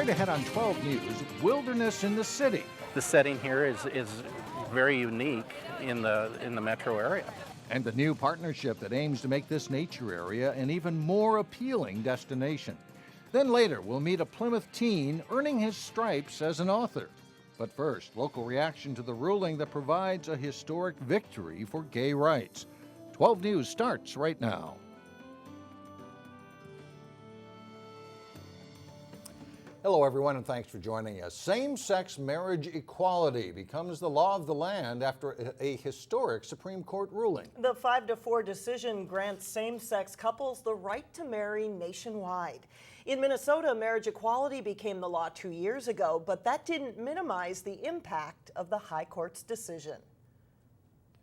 Straight ahead on 12 News, wilderness in the city. The setting here is very unique in the metro area. And the new partnership that aims to make this nature area an even more appealing destination. Then later, we'll meet a Plymouth teen earning his stripes as an author. But first, local reaction to the ruling that provides a historic victory for gay rights. 12 News starts right now. Hello, everyone, and thanks for joining us. Same-sex marriage equality becomes the law of the land after a historic Supreme Court ruling. The 5-4 decision grants same-sex couples the right to marry nationwide. In Minnesota, marriage equality became the law 2 years ago, but that didn't minimize the impact of the High Court's decision.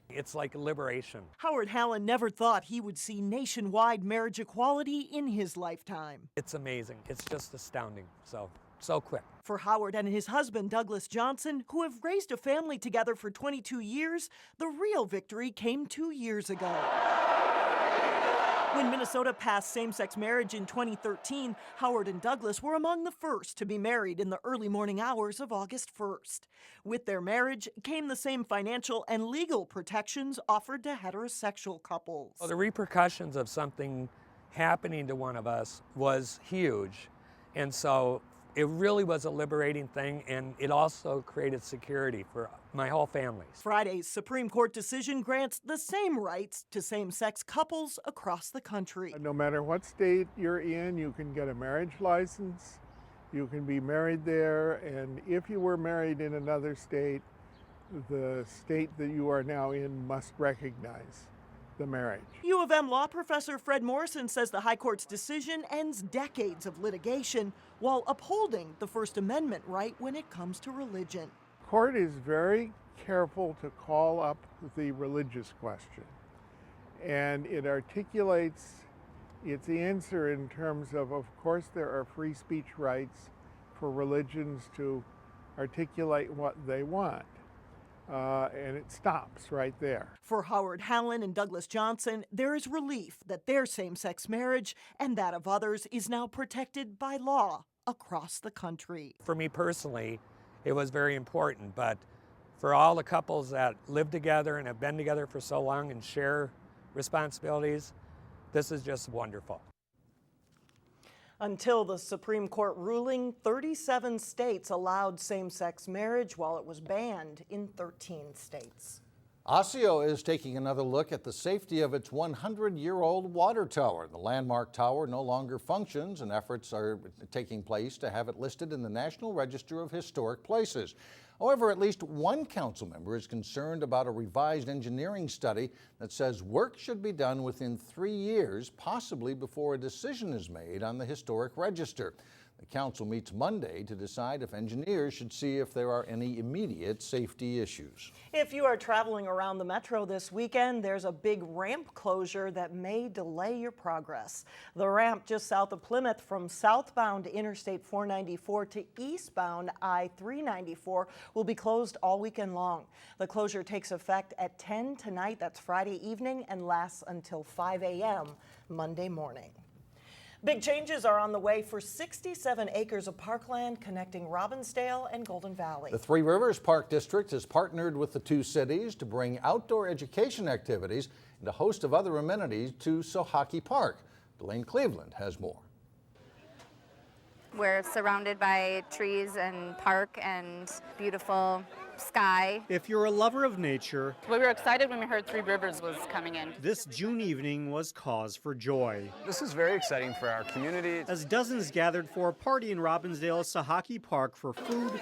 It's like liberation. Howard Hallen never thought he would see nationwide marriage equality in his lifetime. It's amazing. It's just astounding. So quick. For Howard and his husband, Douglas Johnson, who have raised a family together for 22 years, the real victory came 2 years ago. When Minnesota passed same-sex marriage in 2013, Howard and Douglas were among the first to be married in the early morning hours of August 1st. With their marriage came the same financial and legal protections offered to heterosexual couples. Well, the repercussions of something happening to one of us was huge, and so it really was a liberating thing, and it also created security for my whole family. Friday's Supreme Court decision grants the same rights to same-sex couples across the country. No matter what state you're in, you can get a marriage license, you can be married there, and if you were married in another state, the state that you are now in must recognize the marriage. U of M law professor Fred Morrison says the High Court's decision ends decades of litigation while upholding the First Amendment right when it comes to religion. Court is very careful to call up the religious question, and it articulates its answer in terms of course, there are free speech rights for religions to articulate what they want. And it stops right there. For Howard Hallen and Douglas Johnson, there is relief that their same-sex marriage and that of others is now protected by law across the country. For me personally, it was very important, but for all the couples that live together and have been together for so long and share responsibilities, this is just wonderful. Until the Supreme Court ruling, 37 states allowed same-sex marriage while it was banned in 13 states. Osseo is taking another look at the safety of its 100-year-old water tower. The landmark tower no longer functions, and efforts are taking place to have it listed in the National Register of Historic Places. However, at least one council member is concerned about a revised engineering study that says work should be done within 3 years, possibly before a decision is made on the historic register. The council meets Monday to decide if engineers should see if there are any immediate safety issues. If you are traveling around the metro this weekend, there's a big ramp closure that may delay your progress. The ramp just south of Plymouth from southbound Interstate 494 to eastbound I-394 will be closed all weekend long. The closure takes effect at 10 tonight, that's Friday evening, and lasts until 5 a.m. Monday morning. Big changes are on the way for 67 acres of parkland connecting Robbinsdale and Golden Valley. The Three Rivers Park District has partnered with the two cities to bring outdoor education activities and a host of other amenities to Sochacki Park. Delane Cleveland has more. We're surrounded by trees and park and beautiful sky. If you're a lover of nature, we were excited when we heard Three Rivers was coming in. This June evening was cause for joy. This is very exciting for our community. As dozens gathered for a party in Robbinsdale's Sochacki Park for food,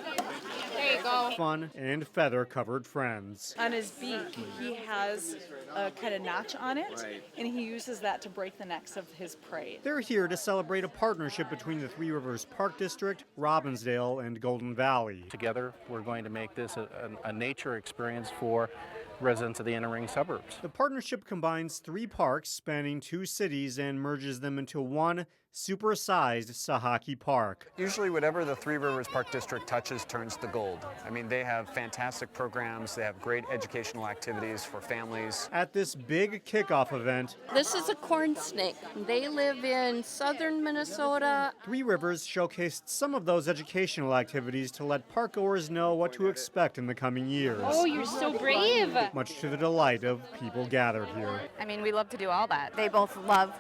There you go. fun, and feather-covered friends. On his beak, he has a kind of notch on it, and he uses that to break the necks of his prey. They're here to celebrate a partnership between the Three Rivers Park District, Robbinsdale, and Golden Valley. Together, we're going to make this a nature experience for residents of the inner ring suburbs. The partnership combines 3 parks spanning 2 cities and merges them into one supersized Sochacki Park. Usually whatever the Three Rivers Park District touches turns to gold. I mean, they have fantastic programs, they have great educational activities for families. At this big kickoff event, this is a corn snake. They live in southern Minnesota. Three Rivers showcased some of those educational activities to let parkgoers know what to expect in the coming years. Oh, you're so brave. Much to the delight of people gathered here. I mean, we love to do all that. They both love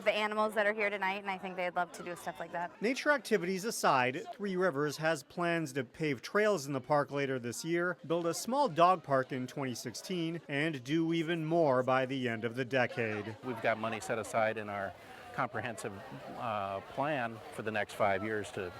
the animals that are here tonight, and I think they'd love to do stuff like that. Nature activities aside, Three Rivers has plans to pave trails in the park later this year, build a small dog park in 2016, and do even more by the end of the decade. We've got money set aside in our comprehensive plan for the next 5 years to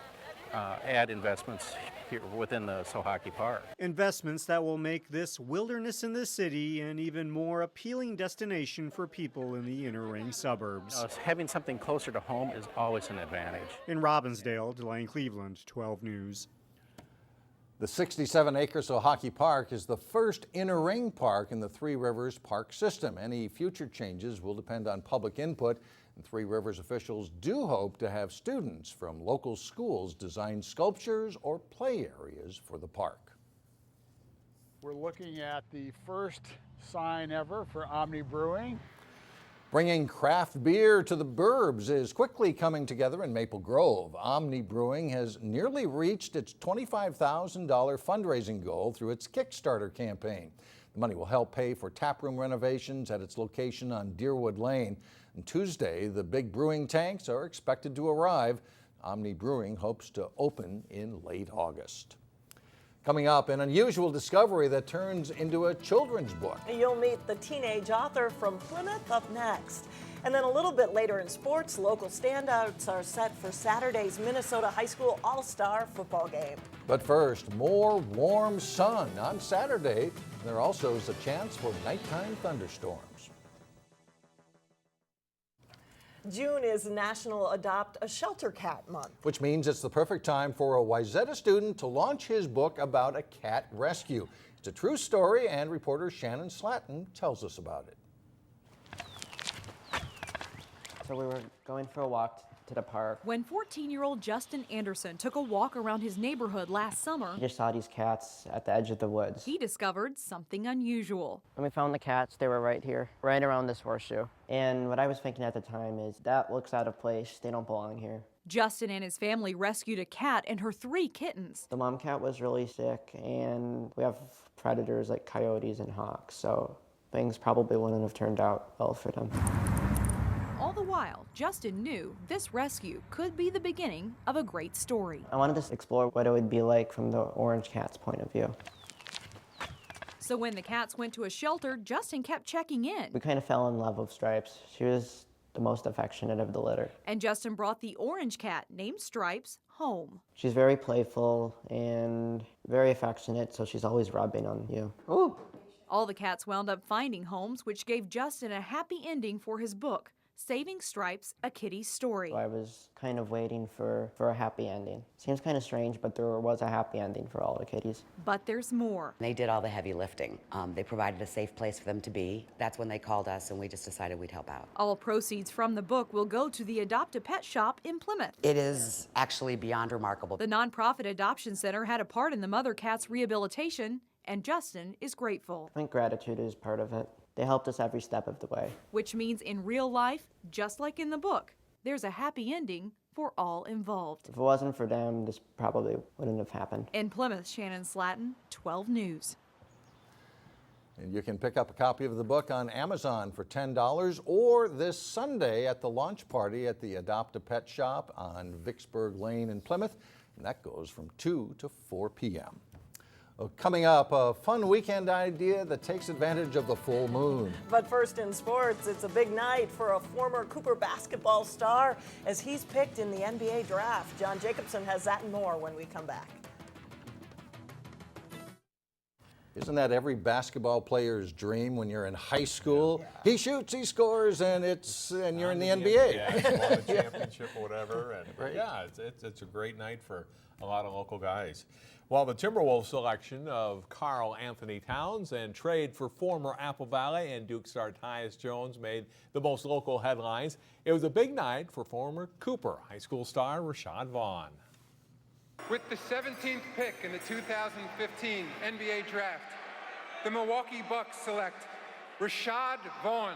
add investments here within the Sochacki Park. Investments that will make this wilderness in the city an even more appealing destination for people in the inner ring suburbs. Having something closer to home is always an advantage. In Robbinsdale, Delane Cleveland, 12 News. The 67-acre Sochacki Park is the first inner ring park in the Three Rivers Park system. Any future changes will depend on public input, and Three Rivers officials do hope to have students from local schools design sculptures or play areas for the park. We're looking at the first sign ever for OMNI Brewing. Bringing craft beer to the burbs is quickly coming together in Maple Grove. OMNI Brewing has nearly reached its $25,000 fundraising goal through its Kickstarter campaign. The money will help pay for taproom renovations at its location on Deerwood Lane. And Tuesday, the big brewing tanks are expected to arrive. OMNI Brewing hopes to open in late August. Coming up, an unusual discovery that turns into a children's book. You'll meet the teenage author from Plymouth up next. And then a little bit later in sports, local standouts are set for Saturday's Minnesota High School All-Star football game. But first, more warm sun. On Saturday, there also is a chance for nighttime thunderstorms. June is National Adopt a Shelter Cat Month. Which means it's the perfect time for a Wayzata student to launch his book about a cat rescue. It's a true story, and reporter Shannon Slatton tells us about it. So we were going for a walk to the park. When 14-year-old Justin Anderson took a walk around his neighborhood last summer, We just saw these cats at the edge of the woods. he discovered something unusual. When we found the cats, they were right here, right around this horseshoe. And what I was thinking at the time is, that looks out of place. They don't belong here. Justin and his family rescued a cat and her 3 kittens. The mom cat was really sick, and we have predators like coyotes and hawks, so things probably wouldn't have turned out well for them. All the while, Justin knew this rescue could be the beginning of a great story. I wanted to explore what it would be like from the orange cat's point of view. So when the cats went to a shelter, Justin kept checking in. We kind of fell in love with Stripes. She was the most affectionate of the litter. And Justin brought the orange cat, named Stripes, home. She's very playful and very affectionate, so she's always rubbing on you. Ooh. All the cats wound up finding homes, which gave Justin a happy ending for his book, Saving Stripes, A Kitty's Story. I was kind of waiting for a happy ending. Seems kind of strange, but there was a happy ending for all the kitties. But there's more. They did all the heavy lifting. They provided a safe place for them to be. That's when they called us, and we just decided we'd help out. All proceeds from the book will go to the Adopt a Pet shop in Plymouth. It is actually beyond remarkable. The nonprofit adoption center had a part in the mother cat's rehabilitation, and Justin is grateful. I think gratitude is part of it. They helped us every step of the way. Which means in real life, just like in the book, there's a happy ending for all involved. If it wasn't for them, this probably wouldn't have happened. In Plymouth, Shannon Slatton, 12 News. And you can pick up a copy of the book on Amazon for $10 or this Sunday at the launch party at the Adopt a Pet shop on Vicksburg Lane in Plymouth. And that goes from 2 to 4 p.m. Coming up, a fun weekend idea that takes advantage of the full moon. But first in sports, it's a big night for a former Cooper basketball star as he's picked in the NBA draft. John Jacobson has that and more when we come back. Isn't that every basketball player's dream when you're in high school? He shoots, he scores, and you're in the NBA. Yeah, won the championship or whatever. And Right. yeah, it's a great night for a lot of local guys. While the Timberwolves selection of Karl Anthony Towns and trade for former Apple Valley and Duke star Tyus Jones made the most local headlines, it was a big night for former Cooper high school star Rashad Vaughn. With the 17th pick in the 2015 NBA Draft, the Milwaukee Bucks select Rashad Vaughn.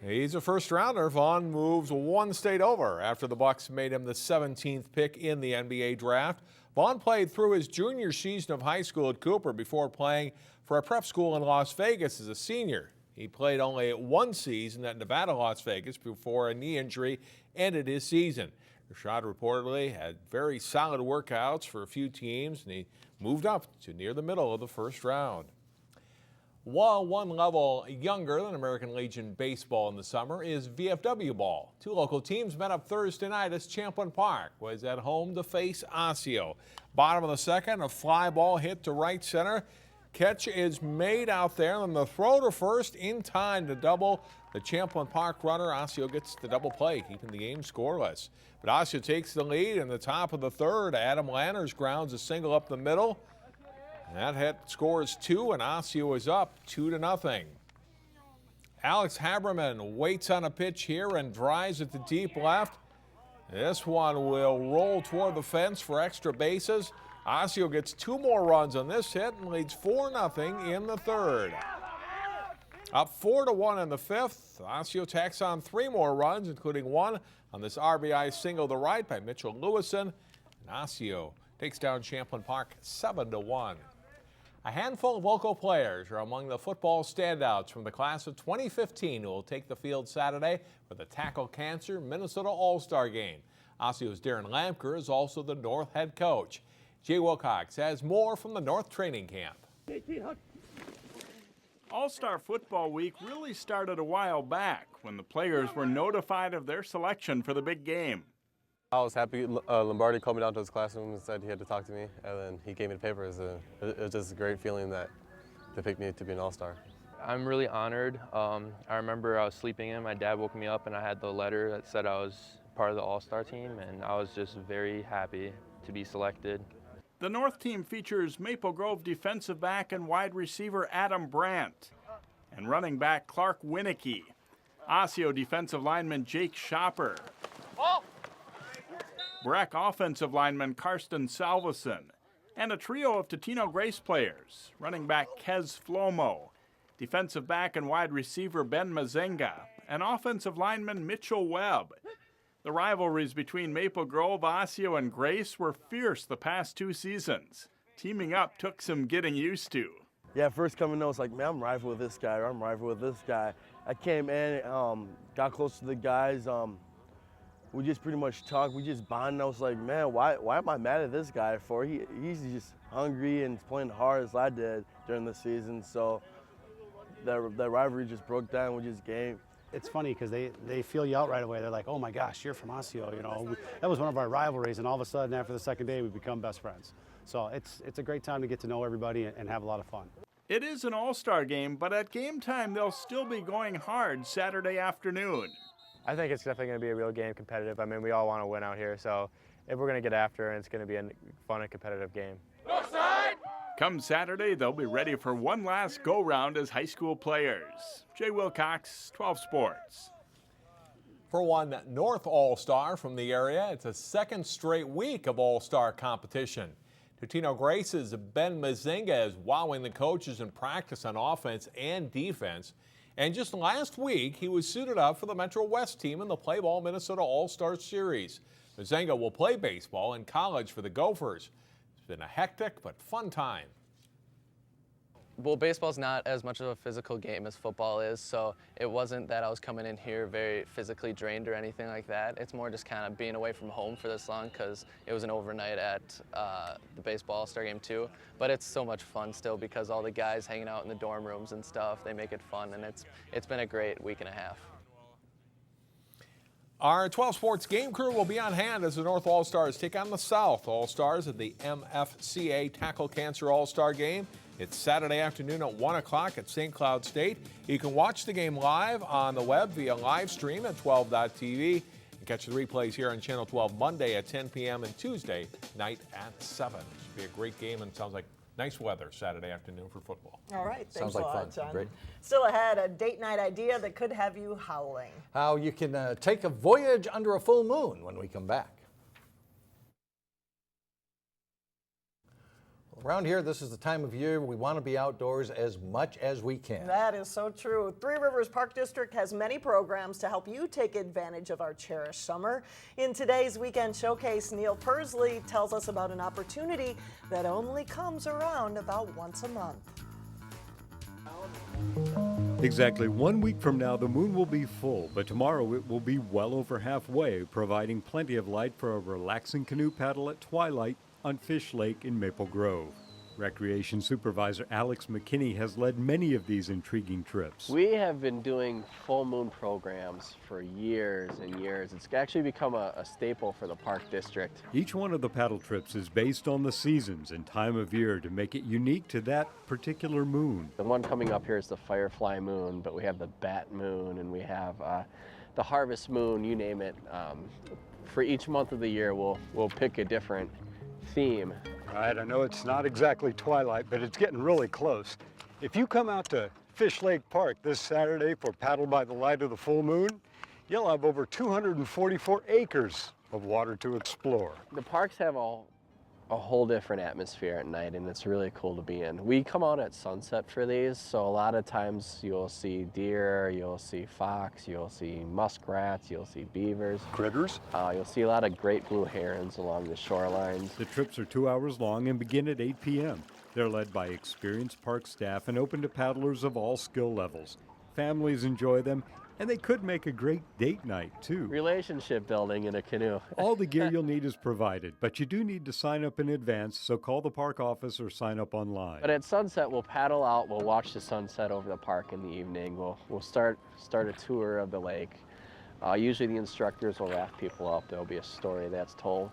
He's a first-rounder. Vaughn moves one state over after the Bucks made him the 17th pick in the NBA Draft. Vaughn played through his junior season of high school at Cooper before playing for a prep school in Las Vegas as a senior. He played only one season at Nevada, Las Vegas before a knee injury ended his season. Rashad reportedly had very solid workouts for a few teams, and he moved up to near the middle of the first round. While one level younger than American Legion baseball in the summer is VFW ball. Two local teams met up Thursday night as Champlin Park was at home to face Osseo. Bottom of the second, a fly ball hit to right center. Catch is made out there, and the throw to first in time to double the Champlin Park runner. Osseo gets the double play, keeping the game scoreless. But Osseo takes the lead in the top of the third. Adam Lanners grounds a single up the middle. And that hit scores two, and Osseo is up 2-0. Alex Haberman waits on a pitch here and drives it to deep left. This one will roll toward the fence for extra bases. Osseo gets two more runs on this hit and leads 4-0 in the third. Up 4-1 in the fifth. Osseo tacks on three more runs, including one on this RBI single to right by Mitchell Lewison. And Osseo takes down Champlin Park 7-1. A handful of local players are among the football standouts from the class of 2015 who will take the field Saturday for the Tackle Cancer Minnesota All-Star Game. Osseo's Darren Lampker is also the North head coach. Jay Wilcox has more from the North training camp. All-Star Football Week really started a while back when the players were notified of their selection for the big game. I was happy. Lombardi called me down to his classroom and said he had to talk to me, and then he gave me the papers. It was just a great feeling that they picked me to be an All-Star. I'm really honored. I remember I was sleeping in, my dad woke me up and I had the letter that said I was part of the All-Star team, and I was just very happy to be selected. The North team features Maple Grove defensive back and wide receiver Adam Brandt and running back Clark Winicky, Osseo defensive lineman Jake Shopper, Breck offensive lineman Karsten Salveson, and a trio of Totino Grace players, running back Kez Flomo, defensive back and wide receiver Ben Mezzenga, and offensive lineman Mitchell Webb. The rivalries between Maple Grove, Osseo, and Grace were fierce the past two seasons. Teaming up took some getting used to. Yeah, first coming in, I was like, man, I'm rival with this guy, or I'm rival with this guy. I came in, got close to the guys. We just pretty much talked, we just bonded. I was like, man, why am I mad at this guy for? He's just hungry and playing hard as I did during the season. So that rivalry just broke down. We just game. It's funny because they feel you out right away. They're like, oh my gosh, you're from Osseo. You know, that was one of our rivalries, and all of a sudden after the second day we become best friends. So it's a great time to get to know everybody and have a lot of fun. It is an all-star game, but at game time they'll still be going hard Saturday afternoon. I think it's definitely going to be a real game, competitive. I mean, we all want to win out here, so if we're going to get after it, it's going to be a fun and competitive game. Come Saturday, they'll be ready for one last go-round as high school players. Jay Wilcox, 12 Sports. For one North All-Star from the area, it's a second straight week of All-Star competition. Totino Grace's Ben Mezzenga is wowing the coaches in practice on offense and defense. And just last week, he was suited up for the Metro West team in the Play Ball Minnesota All-Star Series. Mezzenga will play baseball in college for the Gophers. It's been a hectic but fun time. Well, baseball's not as much of a physical game as football is, so it wasn't that I was coming in here very physically drained or anything like that. It's more just kind of being away from home for this long because it was an overnight at the baseball All-Star game too. But it's so much fun still because all the guys hanging out in the dorm rooms and stuff, they make it fun, and it's been a great week and a half. Our 12 Sports game crew will be on hand as the North All-Stars take on the South All-Stars at the MFCA Tackle Cancer All-Star Game It's Saturday afternoon at 1 o'clock at St. Cloud State. You can watch the game live on the web via live stream at 12.tv and catch the replays here on Channel 12 Monday at 10 p.m. and Tuesday night at 7. Should be a great game, and it sounds like nice weather Saturday afternoon for football. All right, thanks Sounds like a lot, fun. John. Great. Still ahead, a date night idea that could have you howling. How you can take a voyage under a full moon when we come back. Around here, this is the time of year we want to be outdoors as much as we can. That is so true. Three Rivers Park District has many programs to help you take advantage of our cherished summer. In today's Weekend Showcase, Neil Persley tells us about an opportunity that only comes around about once a month. Exactly 1 week from now, the moon will be full, but tomorrow it will be well over halfway, providing plenty of light for a relaxing canoe paddle at twilight on Fish Lake in Maple Grove. Recreation Supervisor Alex McKinney has led many of these intriguing trips. We have been doing full moon programs for years and years. It's actually become a staple for the Park District. Each one of the paddle trips is based on the seasons and time of year to make it unique to that particular moon. The one coming up here is the Firefly Moon, but we have the Bat Moon and we have the Harvest Moon, you name it. For each month of the year, we'll pick a different theme. Right, I know it's not exactly twilight, but it's getting really close. If you come out to Fish Lake Park this Saturday for Paddle by the Light of the Full Moon, you'll have over 244 acres of water to explore. The parks have a whole different atmosphere at night, and it's really cool to be in. We come out at sunset for these, so a lot of times you'll see deer, you'll see fox, you'll see muskrats, you'll see beavers. Critters? You'll see a lot of great blue herons along the shorelines. The trips are 2 hours long and begin at 8 p.m. They're led by experienced park staff and open to paddlers of all skill levels. Families enjoy them, and they could make a great date night, too. Relationship building in a canoe. All the gear you'll need is provided, but you do need to sign up in advance, so call the park office or sign up online. But at sunset, we'll paddle out, we'll watch the sunset over the park in the evening. We'll start a tour of the lake. Usually the instructors will raft people up. There'll be a story that's told.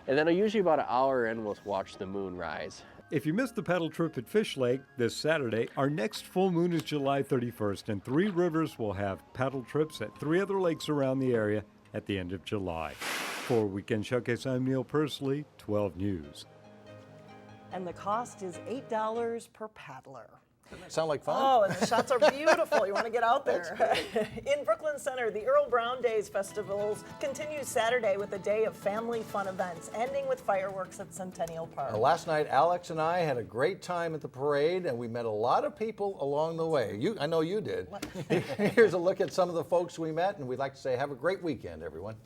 And then usually about an hour in, we'll watch the moon rise. If you missed the paddle trip at Fish Lake this Saturday, our next full moon is July 31st, and Three Rivers will have paddle trips at 3 other lakes around the area at the end of July. For Weekend Showcase, I'm Neil Persley, 12 News. And the cost is $8 per paddler. Sound like fun? Oh, and the shots are beautiful. You want to get out there. In Brooklyn Center, the Earle Brown Days festivals continue Saturday with a day of family fun events, ending with fireworks at Centennial Park. Last night, Alex and I had a great time at the parade, and we met a lot of people along the way. I know you did. Here's a look at some of the folks we met, and we'd like to say have a great weekend, everyone.